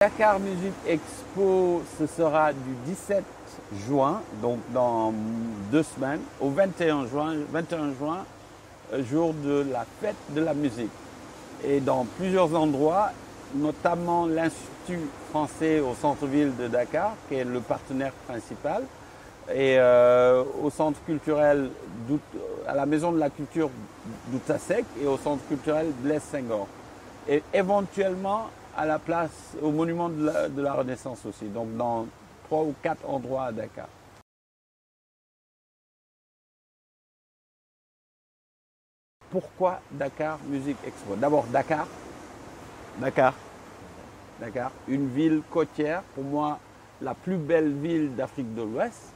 Dakar Music Expo, ce sera du 17 juin, donc dans 2 semaines, au 21 juin, jour de la fête de la musique. Et dans plusieurs endroits, notamment l'Institut français au centre-ville de Dakar, qui est le partenaire principal, et au centre culturel, à la Maison de la Culture d'Outasek et au centre culturel Blaise Senghor. Et éventuellement à la place, au monument de la Renaissance aussi, donc dans 3 ou 4 endroits à Dakar. Pourquoi Dakar Music Expo? D'abord Dakar, une ville côtière, pour moi la plus belle ville d'Afrique de l'Ouest,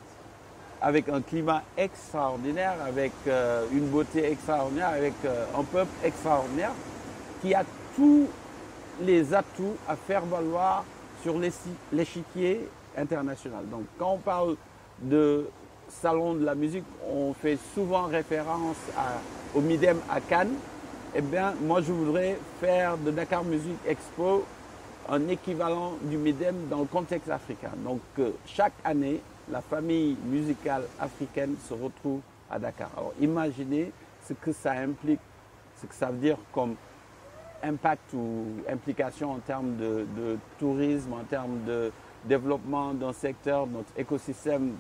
avec un climat extraordinaire, avec une beauté extraordinaire, avec un peuple extraordinaire qui a tous les atouts à faire valoir sur l'échiquier international. Donc quand on parle de salon de la musique, on fait souvent référence au Midem à Cannes. Eh bien, moi je voudrais faire de Dakar Music Expo un équivalent du Midem dans le contexte africain. Donc chaque année, la famille musicale africaine se retrouve à Dakar. Alors imaginez ce que ça implique, ce que ça veut dire comme impact ou implication en termes de tourisme, en termes de développement d'un secteur, notre écosystème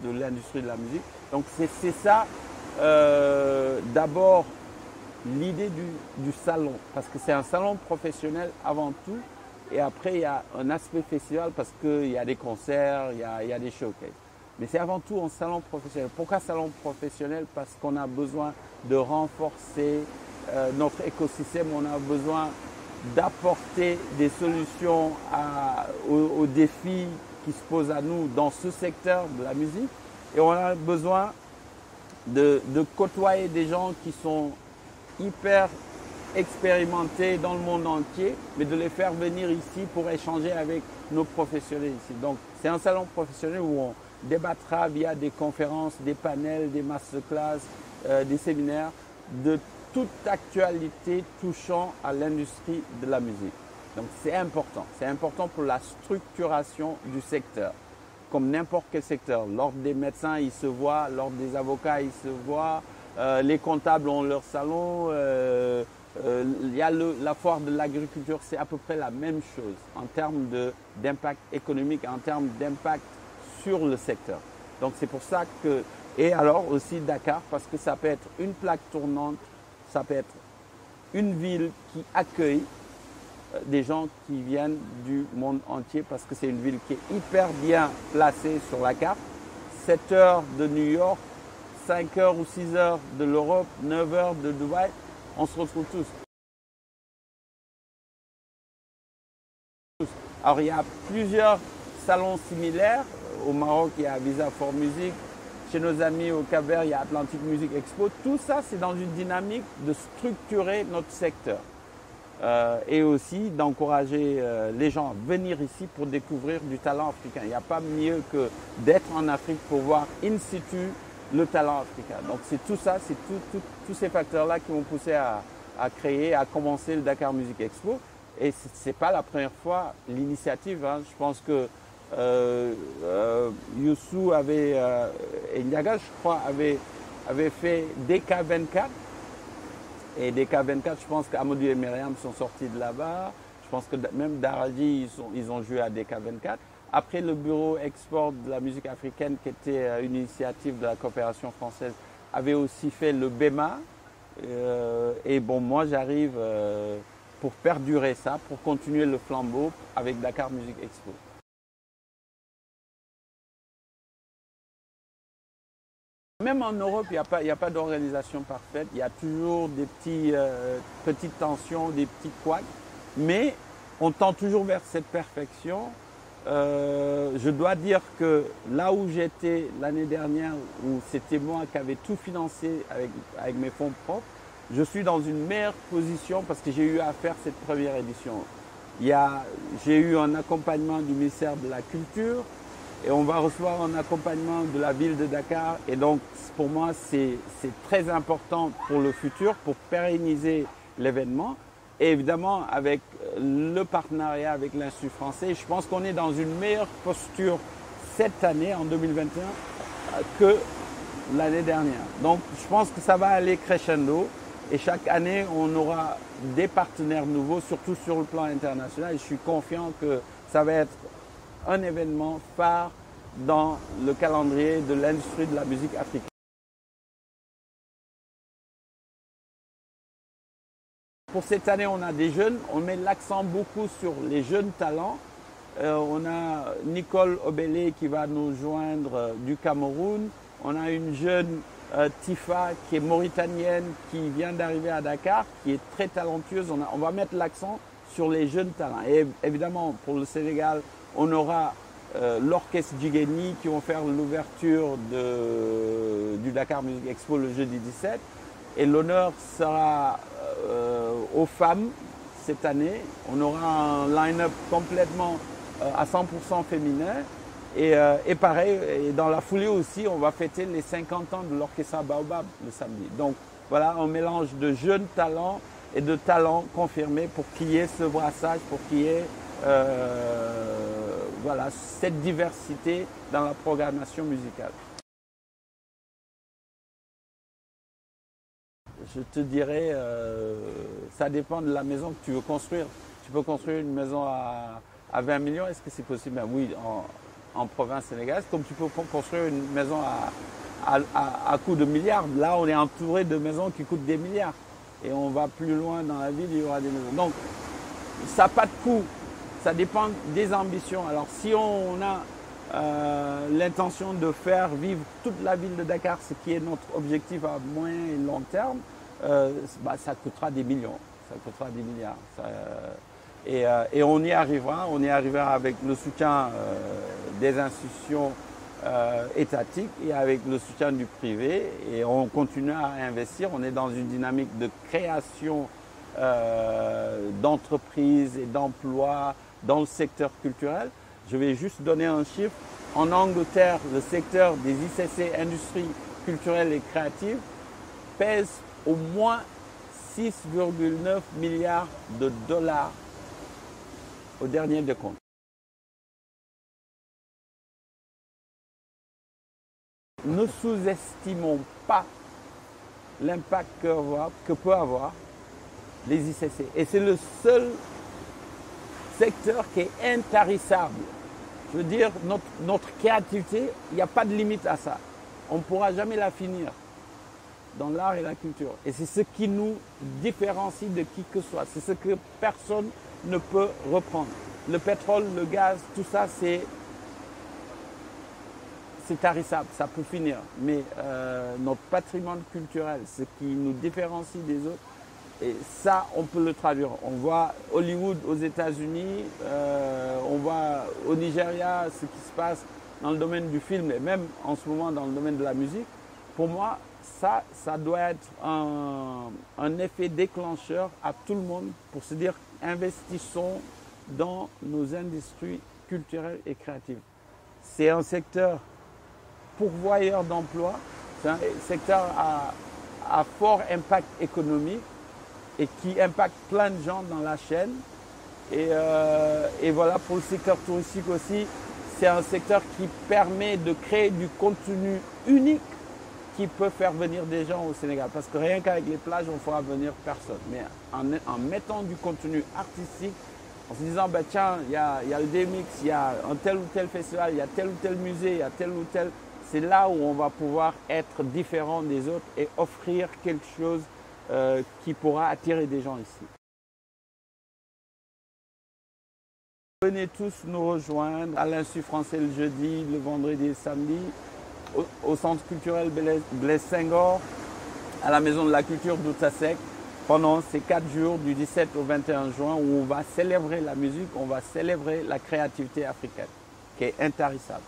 de l'industrie de la musique. Donc c'est ça d'abord l'idée du salon, parce que c'est un salon professionnel avant tout, et après il y a un aspect festival parce qu'il y a des concerts, il y a des showcases. Mais c'est avant tout un salon professionnel. Pourquoi salon professionnel? Parce qu'on a besoin de renforcer notre écosystème, on a besoin d'apporter des solutions aux défis qui se posent à nous dans ce secteur de la musique. Et on a besoin de côtoyer des gens qui sont hyper expérimentés dans le monde entier, mais de les faire venir ici pour échanger avec nos professionnels ici. Donc c'est un salon professionnel où on débattra via des conférences, des panels, des masterclass, des séminaires, de toute actualité touchant à l'industrie de la musique. Donc c'est important pour la structuration du secteur, comme n'importe quel secteur. L'ordre des médecins, ils se voient, l'ordre des avocats, ils se voient, les comptables ont leur salon, il y a la foire de l'agriculture, c'est à peu près la même chose en termes d'impact économique, en termes d'impact sur le secteur. Donc c'est pour ça que, et alors aussi Dakar, parce que ça peut être une plaque tournante, ça peut être une ville qui accueille des gens qui viennent du monde entier, parce que c'est une ville qui est hyper bien placée sur la carte. 7 heures de New York, 5 heures ou 6 heures de l'Europe, 9 heures de Dubaï, on se retrouve tous. Alors il y a plusieurs salons similaires. Au Maroc, il y a Visa for Music. Chez nos amis au Cap-Vert, il y a Atlantic Music Expo. Tout ça, c'est dans une dynamique de structurer notre secteur et aussi d'encourager les gens à venir ici pour découvrir du talent africain. Il n'y a pas mieux que d'être en Afrique pour voir in situ le talent africain. Donc c'est tout ça, c'est tous ces facteurs-là qui m'ont poussé à commencer le Dakar Music Expo. Et ce n'est pas la première fois l'initiative. Hein. Je pense que Youssou et Ndiaga, je crois, avaient fait DK24. Et DK24, je pense qu'Amadou et Myriam sont sortis de là-bas. Je pense que même Daraji, ils ont joué à DK24. Après, le bureau export de la musique africaine, qui était une initiative de la coopération française, avait aussi fait le BEMA. Et bon, moi, j'arrive pour perdurer ça, pour continuer le flambeau avec Dakar Music Expo. Même en Europe, il n'y a pas d'organisation parfaite. Il y a toujours des petites tensions, des petits couacs. Mais on tend toujours vers cette perfection. Je dois dire que là où j'étais l'année dernière, où c'était moi qui avais tout financé avec mes fonds propres, je suis dans une meilleure position parce que j'ai eu à faire cette première édition. J'ai eu un accompagnement du ministère de la Culture. Et on va recevoir un accompagnement de la ville de Dakar. Et donc, pour moi, c'est très important pour le futur, pour pérenniser l'événement. Et évidemment, avec le partenariat avec l'Institut français. Je pense qu'on est dans une meilleure posture cette année, en 2021, que l'année dernière. Donc je pense que ça va aller crescendo et chaque année on aura des partenaires nouveaux, surtout sur le plan international. Et je suis confiant que ça va être un événement phare dans le calendrier de l'industrie de la musique africaine. Pour cette année, on a des jeunes, on met l'accent beaucoup sur les jeunes talents. On a Nicole Obélé qui va nous joindre du Cameroun. On a une jeune Tifa qui est mauritanienne, qui vient d'arriver à Dakar, qui est très talentueuse. On va mettre l'accent sur les jeunes talents. Et évidemment, pour le Sénégal, on aura l'orchestre Djigeni qui vont faire l'ouverture du Dakar Music Expo le jeudi 17. Et l'honneur sera aux femmes cette année. On aura un line-up complètement à 100% féminin. Et pareil, et dans la foulée aussi, on va fêter les 50 ans de l'orchestre Baobab le samedi. Donc voilà, un mélange de jeunes talents et de talents confirmés pour qu'il y ait ce brassage, pour qu'il y ait voilà, cette diversité dans la programmation musicale. Je te dirais, ça dépend de la maison que tu veux construire. Tu peux construire une maison à 20 millions, est-ce que c'est possible? Ben oui, en province sénégalaise, comme tu peux construire une maison à coût de milliards. Là, on est entouré de maisons qui coûtent des milliards. Et on va plus loin dans la ville, il y aura des maisons. Donc, ça n'a pas de coût. Ça dépend des ambitions. Alors, si on a l'intention de faire vivre toute la ville de Dakar, ce qui est notre objectif à moyen et long terme, ça coûtera des millions, ça coûtera des milliards. Et on y arrivera avec le soutien des institutions étatiques et avec le soutien du privé. Et on continue à investir. On est dans une dynamique de création d'entreprises et d'emplois dans le secteur culturel. Je vais juste donner un chiffre. En Angleterre, le secteur des ICC, industrie culturelle et créative, pèse au moins 6,9 milliards de dollars au dernier décompte. Ne sous-estimons pas l'impact que peut avoir les ICC. Et c'est le seul secteur qui est intarissable. Je veux dire, notre créativité, il n'y a pas de limite à ça. On ne pourra jamais la finir dans l'art et la culture. Et c'est ce qui nous différencie de qui que ce soit. C'est ce que personne ne peut reprendre. Le pétrole, le gaz, tout ça, c'est tarissable, ça peut finir. Mais notre patrimoine culturel, ce qui nous différencie des autres, et ça, on peut le traduire. On voit Hollywood aux États-Unis, on voit au Nigeria ce qui se passe dans le domaine du film et même en ce moment dans le domaine de la musique. Pour moi, ça doit être un effet déclencheur à tout le monde pour se dire investissons dans nos industries culturelles et créatives. C'est un secteur pourvoyeur d'emplois, c'est un secteur à fort impact économique et qui impacte plein de gens dans la chaîne. Et voilà, pour le secteur touristique aussi, c'est un secteur qui permet de créer du contenu unique qui peut faire venir des gens au Sénégal. Parce que rien qu'avec les plages, on ne fera venir personne. Mais en mettant du contenu artistique, en se disant, bah, tiens, il y a le DMX, il y a un tel ou tel festival, il y a tel ou tel musée, il y a tel ou tel... C'est là où on va pouvoir être différent des autres et offrir quelque chose qui pourra attirer des gens ici. Venez tous nous rejoindre à l'Institut français le jeudi, le vendredi et le samedi, au Centre culturel Blaise Senghor, à la Maison de la Culture d'Outasek, pendant ces 4 jours du 17 au 21 juin où on va célébrer la musique, on va célébrer la créativité africaine qui est intarissable.